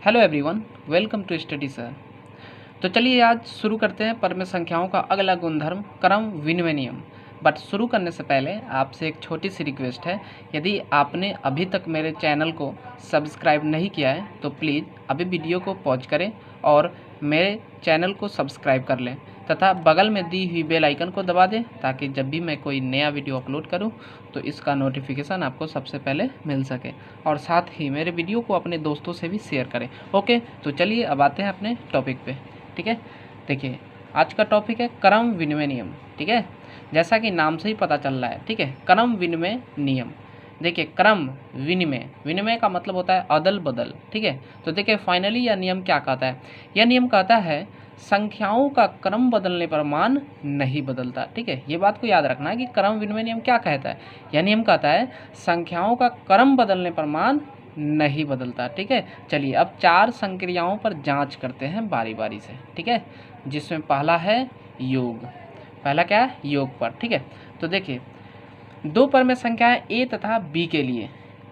Hello everyone, welcome to study sir. तो चलिए आज शुरू करते हैं परम संख्याओं का अगला गुणधर्म क्रम विनिमय नियम। बट शुरू करने से पहले आपसे एक छोटी सी रिक्वेस्ट है, यदि आपने अभी तक मेरे चैनल को सब्सक्राइब नहीं किया है तो प्लीज़ अभी वीडियो को पॉज करें और मेरे चैनल को सब्सक्राइब कर लें तथा बगल में दी हुई बेल आइकन को दबा दें ताकि जब भी मैं कोई नया वीडियो अपलोड करूं तो इसका नोटिफिकेशन आपको सबसे पहले मिल सके और साथ ही मेरे वीडियो को अपने दोस्तों से भी शेयर करें। ओके, तो चलिए अब आते हैं अपने टॉपिक पे। ठीक है, देखिए आज का टॉपिक है क्रम विनिमय नियम। ठीक है, जैसा कि नाम से ही पता चल रहा है। ठीक है, क्रम विनिमय नियम। देखिए क्रम विनिमय, विनिमय का मतलब होता है अदल बदल। ठीक है, तो देखिए फाइनली यह नियम क्या कहता है। यह नियम कहता है संख्याओं का क्रम बदलने पर मान नहीं बदलता। ठीक है, ये बात को याद रखना है कि क्रम विनिमय नियम क्या कहता है। यह नियम कहता है संख्याओं का क्रम बदलने पर मान नहीं बदलता। ठीक है, चलिए अब चार संक्रियाओं पर जांच करते हैं बारी बारी से। ठीक है, जिसमें पहला है योग। पहला क्या है? योग पर। ठीक है, तो देखिए दो परमेय संख्याएं ए तथा बी के लिए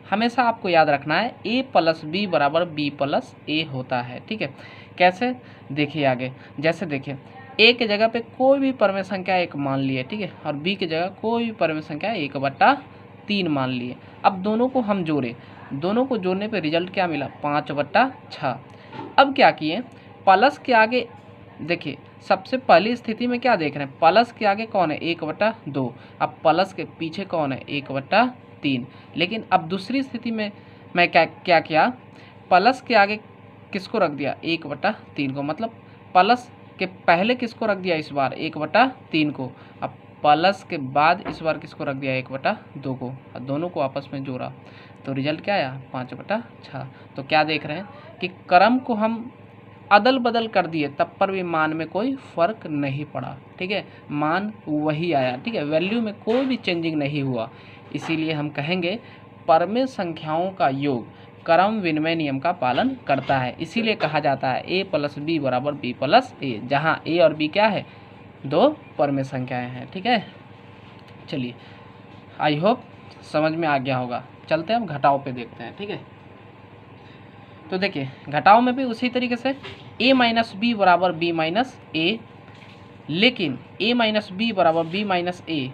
हमेशा आपको याद रखना है ए प्लस बी बराबर बी प्लस ए होता है। ठीक है, कैसे? देखिए आगे, जैसे देखिए ए के जगह पे कोई भी परमेय संख्या एक मान लिए। ठीक है, और बी की जगह कोई भी परमेय संख्या 1/3 मान लिए। अब दोनों को हम जोड़े, दोनों को जोड़ने पे रिजल्ट क्या मिला? 5/6। अब क्या किए, प्लस के आगे देखिए सबसे पहली स्थिति में क्या देख रहे हैं, प्लस के आगे कौन है? 1/2। अब प्लस के पीछे कौन है? 1/3। लेकिन अब दूसरी स्थिति में मैं क्या किया, प्लस के आगे किसको रख दिया? 1/3 को। मतलब प्लस के पहले किसको रख दिया इस बार? 1/3 को। अब प्लस के बाद इस बार किसको रख दिया? 1/2 को। और दोनों को आपस में जोड़ा तो रिजल्ट क्या आया? 5/6। तो क्या देख रहे हैं कि क्रम को हम अदल बदल कर दिए तब पर भी मान में कोई फर्क नहीं पड़ा। ठीक है, मान वही आया। ठीक है, वैल्यू में कोई भी चेंजिंग नहीं हुआ। इसीलिए हम कहेंगे परमेय संख्याओं का योग क्रम विनिमय नियम का पालन करता है। इसीलिए कहा जाता है ए प्लस बी बराबर बी प्लस ए, जहाँ ए और बी क्या है? दो परमेय संख्याएं हैं। ठीक है, चलिए आई होप समझ में आ गया होगा। चलते हैं अब घटाव पे देखते हैं। ठीक है, तो देखिए घटाव में भी उसी तरीके से a माइनस बी बराबर बी माइनस ए, लेकिन a माइनस बी बराबर बी माइनस ए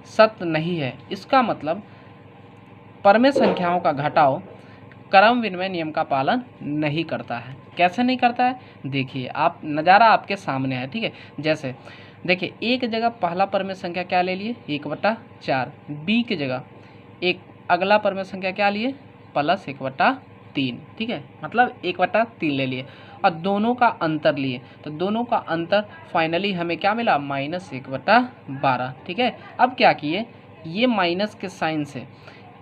सत्य नहीं है। इसका मतलब परमेय संख्याओं का घटाव क्रम विनिमय नियम का पालन नहीं करता है। कैसे नहीं करता है? देखिए आप, नज़ारा आपके सामने है। ठीक है, जैसे देखिए ए की जगह पहला परमेय संख्या क्या ले लिए? 1/4। बी की जगह एक अगला परमेय संख्या क्या लिए? प्लस 1/3। ठीक है, मतलब 1/3 ले लिए और दोनों का अंतर लिए तो दोनों का अंतर फाइनली हमें क्या मिला? -1/12। ठीक है, अब क्या किए, ये माइनस के साइन से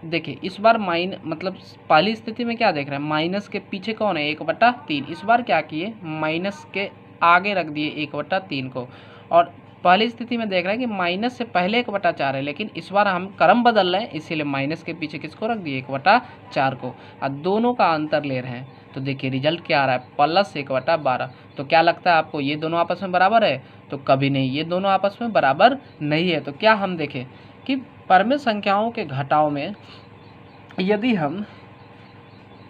देखिए इस बार मतलब पहली स्थिति में क्या देख रहे हैं? माइनस के पीछे कौन है? 1/3। इस बार क्या किए, माइनस के आगे रख दिए 1/3 को। और पहली स्थिति में देख रहे हैं कि माइनस से पहले 1/4 है, लेकिन इस बार हम क्रम बदल रहे हैं इसीलिए माइनस के पीछे किसको रख दिए? 1/4 को। और दोनों का अंतर ले रहे हैं तो देखिए रिजल्ट क्या आ रहा है? प्लस 1/12। तो क्या लगता है आपको ये दोनों आपस में बराबर है? तो कभी नहीं, ये दोनों आपस में बराबर नहीं है। तो क्या हम देखें कि परमेय संख्याओं के घटाव में यदि हम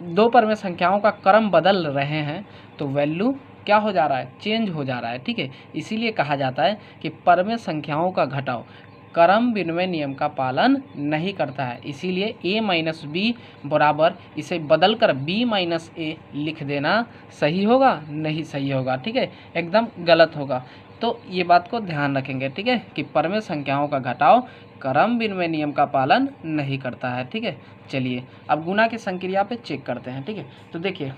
दो परमेय संख्याओं का क्रम बदल रहे हैं तो वैल्यू क्या हो जा रहा है? चेंज हो जा रहा है। ठीक है, इसीलिए कहा जाता है कि परमेय संख्याओं का घटाव क्रम विनिमय नियम का पालन नहीं करता है। इसीलिए a माइनस बी बराबर इसे बदल कर b माइनस ए लिख देना सही होगा? नहीं सही होगा। ठीक है, एकदम गलत होगा। तो ये बात को ध्यान रखेंगे। ठीक है, कि परमेय संख्याओं का घटाव क्रम विनिमय नियम का पालन नहीं करता है। ठीक है, चलिए अब गुणा की संक्रिया पे चेक करते हैं। ठीक है, तो देखिए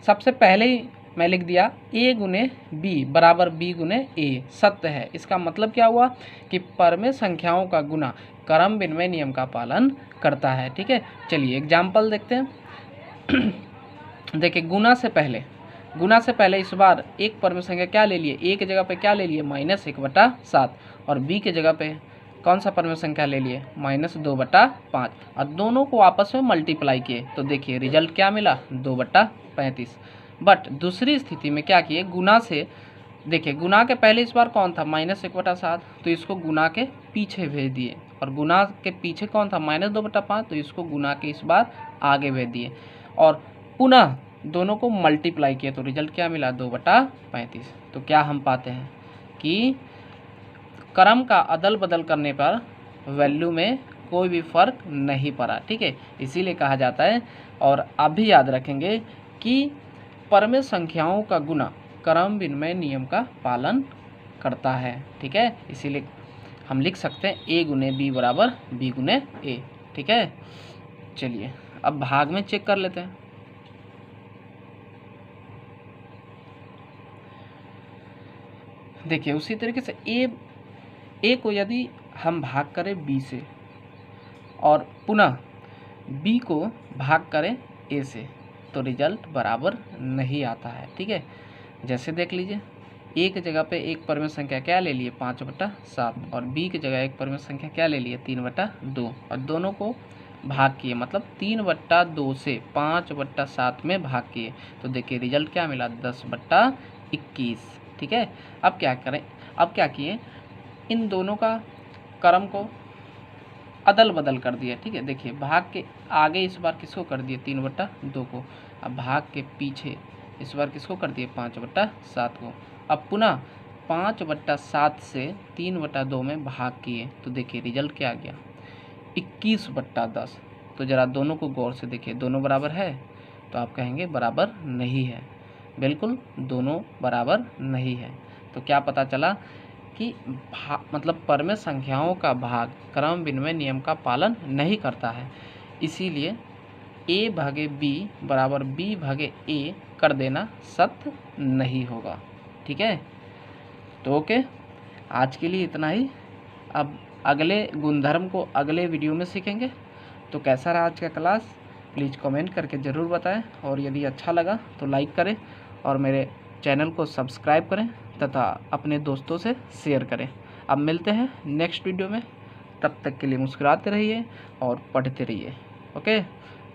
सबसे पहले ही मैं लिख दिया a गुने बी बराबर b गुने ए सत्य है। इसका मतलब क्या हुआ कि परमेय संख्याओं का गुणा क्रम विनिमय नियम का पालन करता है। ठीक है, चलिए एग्जाम्पल देखते हैं। देखिए गुणा से पहले इस बार एक परमेय संख्या क्या ले लिए? a की जगह पे क्या ले लिए? -1/7। और b की जगह पे कौन सा परमेय संख्या ले लिए? -2/5। और दोनों को आपस में मल्टीप्लाई किए तो देखिए रिजल्ट क्या मिला? 2/35। बट दूसरी स्थिति में क्या किए, गुना से देखिए गुना के पहले इस बार कौन था? -1/7। तो इसको गुना के पीछे भेज दिए और गुना के पीछे कौन था? -2/5। तो इसको गुना के इस बार आगे भेज दिए और पुनः दोनों को मल्टीप्लाई किया तो रिजल्ट क्या मिला 2/35। तो क्या हम पाते हैं कि क्रम का अदल बदल करने पर वैल्यू में कोई भी फर्क नहीं पड़ा। ठीक है, इसीलिए कहा जाता है, और आप भी याद रखेंगे कि परमेय संख्याओं का गुना क्रम विनिमय नियम का पालन करता है। ठीक है, इसीलिए हम लिख सकते हैं a गुने b बराबर b गुने a। ठीक है, चलिए अब भाग में चेक कर लेते हैं। देखिए उसी तरीके से a को यदि हम भाग करें b से और पुनः b को भाग करें a से तो रिजल्ट बराबर नहीं आता है। ठीक है, जैसे देख लीजिए a की जगह पे एक परमेय संख्या क्या ले लिए 5/7 और b की जगह एक परमेय संख्या क्या ले लिए 3/2 और दोनों को भाग किए, मतलब 3/2 से 5/7 में भाग किए तो देखिए रिजल्ट क्या मिला 10/21। ठीक है, अब क्या करें, अब क्या किए, इन दोनों का क्रम को अदल बदल कर दिया। ठीक है, देखिए भाग के आगे इस बार किसको कर दिए 3/2 को, अब भाग के पीछे इस बार किसको कर दिए 5/7 को। अब पुनः 5/7 से 3/2 में भाग किए तो देखिए रिजल्ट क्या आ गया 21/10। तो ज़रा दोनों को गौर से देखिए, दोनों बराबर है तो आप कहेंगे बराबर नहीं है, बिल्कुल दोनों बराबर नहीं है। तो क्या पता चला कि मतलब परमेय संख्याओं का भाग क्रम विनिमय नियम का पालन नहीं करता है, इसीलिए a भागे b बराबर b भागे a कर देना सत्य नहीं होगा। ठीक है, तो ओके, आज के लिए इतना ही। अब अगले गुणधर्म को अगले वीडियो में सीखेंगे। तो कैसा रहा आज का क्लास प्लीज़ कमेंट करके ज़रूर बताएं, और यदि अच्छा लगा तो लाइक करें और मेरे चैनल को सब्सक्राइब करें तथा अपने दोस्तों से शेयर करें। अब मिलते हैं नेक्स्ट वीडियो में, तब तक के लिए मुस्कुराते रहिए और पढ़ते रहिए। Okay,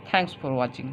thanks for watching.